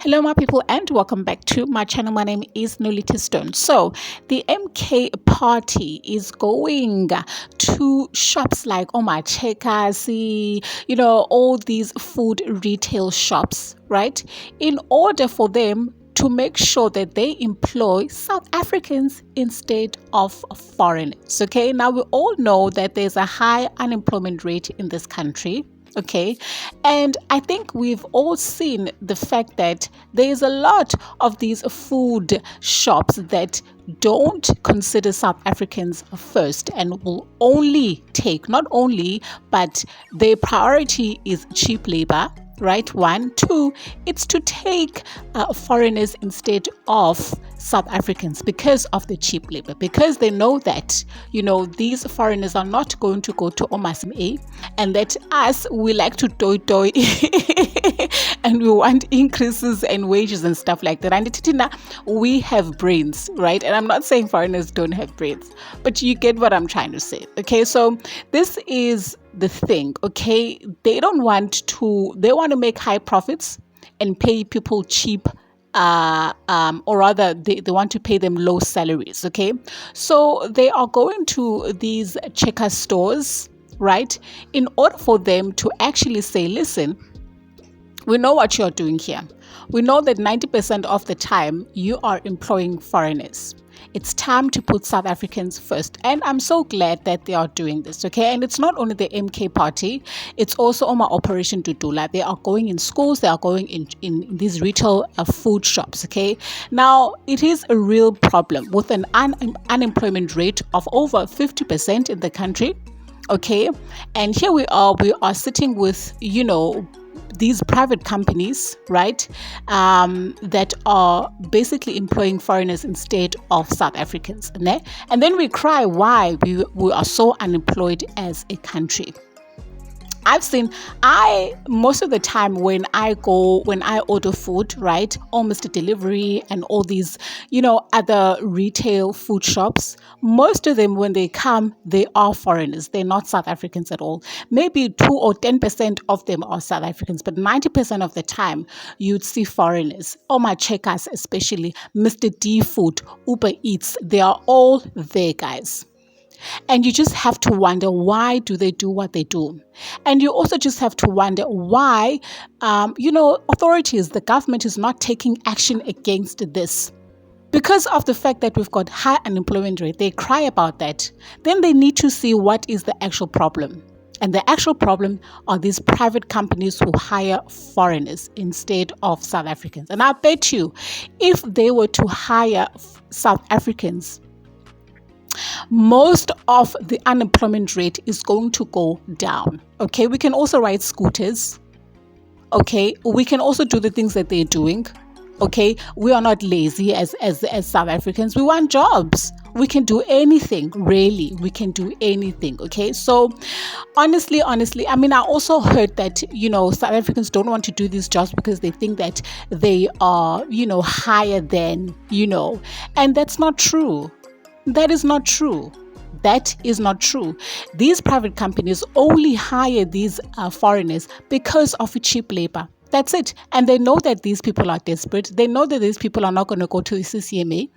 Hello, my people, and welcome back to my channel. My name is Nolita Stone. So, the MK party is going to shops like Checkers, all these food retail shops, right? In order for them to make sure that they employ South Africans instead of foreigners. Okay, now we all know that there's a high unemployment rate in this country. Okay, and I think we've all seen the fact that there's a lot of these food shops that don't consider South Africans first and will only take, not only, but their priority is cheap labor. Right, one, two, it's to take foreigners instead of South Africans because of the cheap labor, because they know that, these foreigners are not going to go to Omasm, and that us, we like to toy and we want increases and wages and stuff like that. And Titina, we have brains, right? And I'm not saying foreigners don't have brains, but you get what I'm trying to say. Okay, so this is the thing. Okay, they want to make high profits and pay people cheap, or rather they want to pay them low salaries. Okay, so they are going to these Checker stores, right, in order for them to actually say, listen, we know what you're doing here. We know that 90% of the time you are employing foreigners. It's time to put South Africans first. And I'm so glad that they are doing this, okay? And it's not only the MK party, it's also on my Operation Dudula. They are going in schools, they are going in these retail food shops, okay? Now, it is a real problem with an unemployment rate of over 50% in the country, okay? And here we are sitting with, these private companies, right, that are basically employing foreigners instead of South Africans. And then we cry why we are so unemployed as a country. Most of the time when I order food, right, or Mr. Delivery and all these, other retail food shops, most of them, when they come, they are foreigners. They're not South Africans at all. Maybe 2 or 10% of them are South Africans, but 90% of the time you'd see foreigners. My Checkers, especially Mr. D Food, Uber Eats, they are all there, guys. And you just have to wonder, why do they do what they do? And you also just have to wonder why, authorities, the government is not taking action against this. Because of the fact that we've got high unemployment rate, they cry about that. Then they need to see what is the actual problem. And the actual problem are these private companies who hire foreigners instead of South Africans. And I bet you, if they were to hire South Africans, most of the unemployment rate is going to go down. Okay, we can also ride scooters. Okay, we can also do the things that they're doing. Okay, we are not lazy as South Africans. We want jobs. We can do anything, really. We can do anything. Okay, so honestly, I also heard that, South Africans don't want to do these jobs because they think that they are, higher than, and that's not true. That is not true. That is not true. These private companies only hire these foreigners because of cheap labor. That's it. And they know that these people are desperate. They know that these people are not going to go to the CCMA,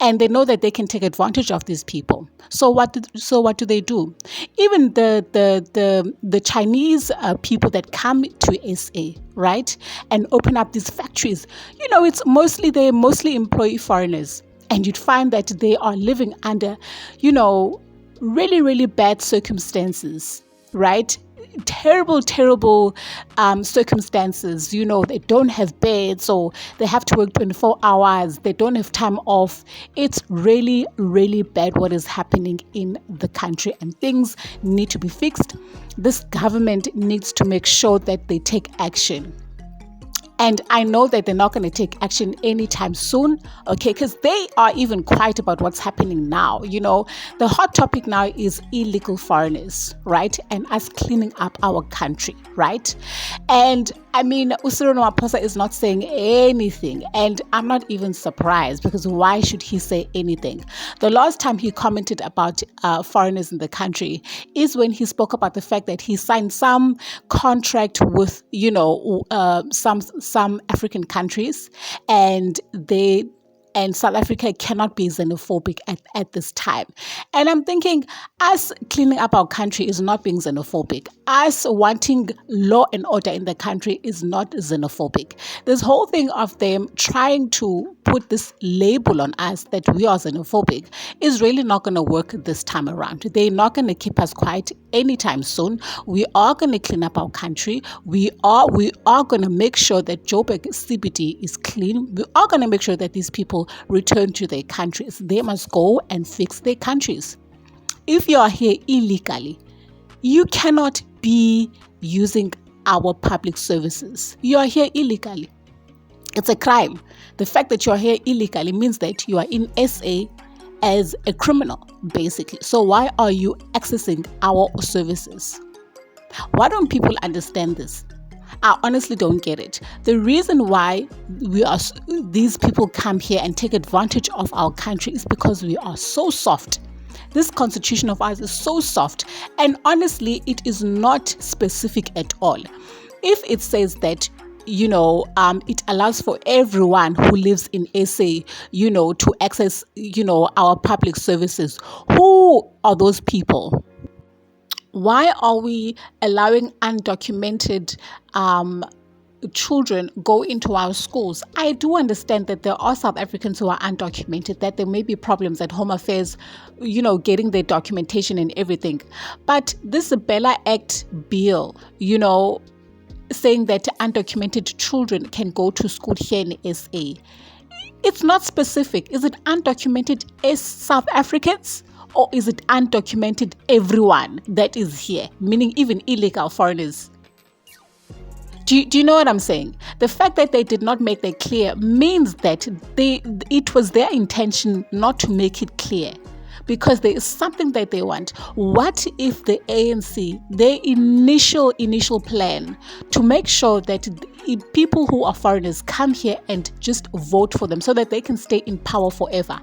and they know that they can take advantage of these people. So what do they do? Even the Chinese people that come to SA, right, and open up these factories, they mostly employ foreigners. And you'd find that they are living under, really, really bad circumstances, right? Terrible circumstances. They don't have beds, or they have to work 24 hours. They don't have time off. It's really, really bad what is happening in the country, and things need to be fixed. This government needs to make sure that they take action. And I know that they're not going to take action anytime soon, okay, because they are even quiet about what's happening now. The hot topic now is illegal foreigners, right? And us cleaning up our country, right? And I mean, Cyril Ramaphosa is not saying anything, and I'm not even surprised, because why should he say anything? The last time he commented about foreigners in the country is when he spoke about the fact that he signed some contract with, some African countries, and South Africa cannot be xenophobic at this time. And I'm thinking, us cleaning up our country is not being xenophobic. Us wanting law and order in the country is not xenophobic. This whole thing of them trying to put this label on us that we are xenophobic is really not going to work this time around. They're not going to keep us quiet anytime soon. We are going to clean up our country. We are going to make sure that Joburg CBD is clean. We are going to make sure that these people return to their countries. They must go and fix their countries. If you are here illegally, you cannot be using our public services. You are here illegally. It's a crime. The fact that you are here illegally means that you are in SA as a criminal, basically. So why are you accessing our services? Why don't people understand this? I honestly don't get it. The reason why these people come here and take advantage of our country is because we are so soft. This constitution of ours is so soft, and honestly, it is not specific at all. If it says that it allows for everyone who lives in SA, to access, our public services. Who are those people? Why are we allowing undocumented children go into our schools? I do understand that there are South Africans who are undocumented, that there may be problems at Home Affairs, getting their documentation and everything. But this Bella Act bill, saying that undocumented children can go to school here in SA. It's not specific. Is it undocumented as South Africans, or is it undocumented everyone that is here, meaning even illegal foreigners? Do you know what I'm saying? The fact that they did not make that clear means that it was their intention not to make it clear, because there is something that they want. What if the ANC, their initial plan to make sure that people who are foreigners come here and just vote for them so that they can stay in power forever?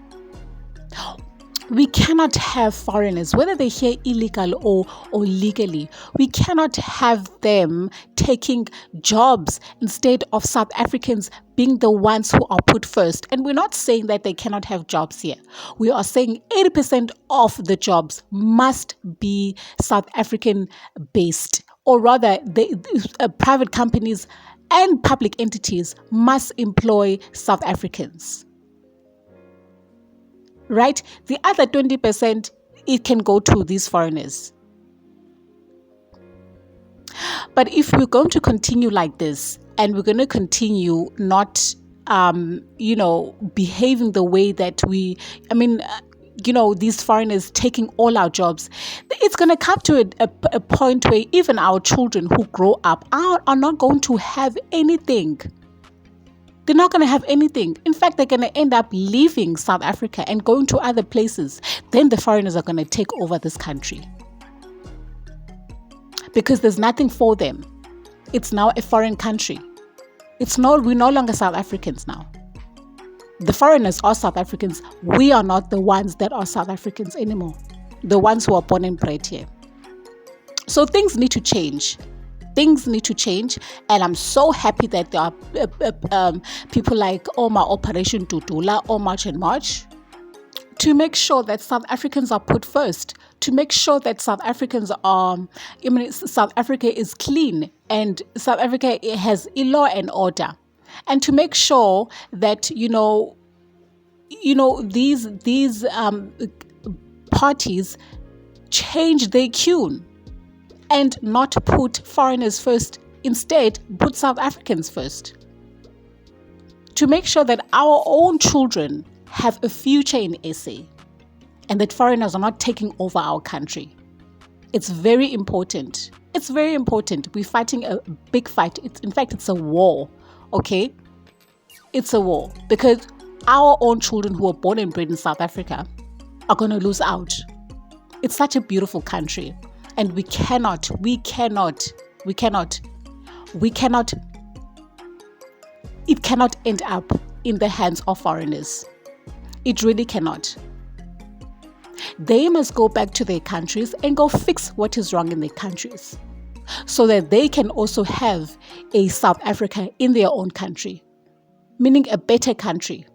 We cannot have foreigners, whether they're here illegal or legally, we cannot have them taking jobs instead of South Africans being the ones who are put first. And we're not saying that they cannot have jobs here. We are saying 80% of the jobs must be South African based, or rather private companies and public entities must employ South Africans. Right? The other 20%, it can go to these foreigners. But if we're going to continue like this, and we're going to continue not, behaving the way that these foreigners taking all our jobs, it's going to come to a point where even our children who grow up are not going to have anything. They're not going to have anything. In fact, they're going to end up leaving South Africa and going to other places. Then the foreigners are going to take over this country, because there's nothing for them. It's now a foreign country. We're no longer South Africans now. The foreigners are South Africans. We are not the ones that are South Africans anymore. The ones who are born and bred here. So things need to change. Things need to change, and I'm so happy that there are people like Omar Operation Tutula or March and March to make sure that South Africans are put first, to make sure that South Africans South Africa is clean and South Africa has a law and order, and to make sure that these parties change their tune and not put foreigners first, instead put South Africans first. To make sure that our own children have a future in SA and that foreigners are not taking over our country. It's very important. It's very important. We're fighting a big fight. It's a war, okay? It's a war, because our own children who are born and bred in South Africa are going to lose out. It's such a beautiful country. And we cannot it cannot end up in the hands of foreigners. It really cannot. They must go back to their countries and go fix what is wrong in their countries so that they can also have a South Africa in their own country, meaning a better country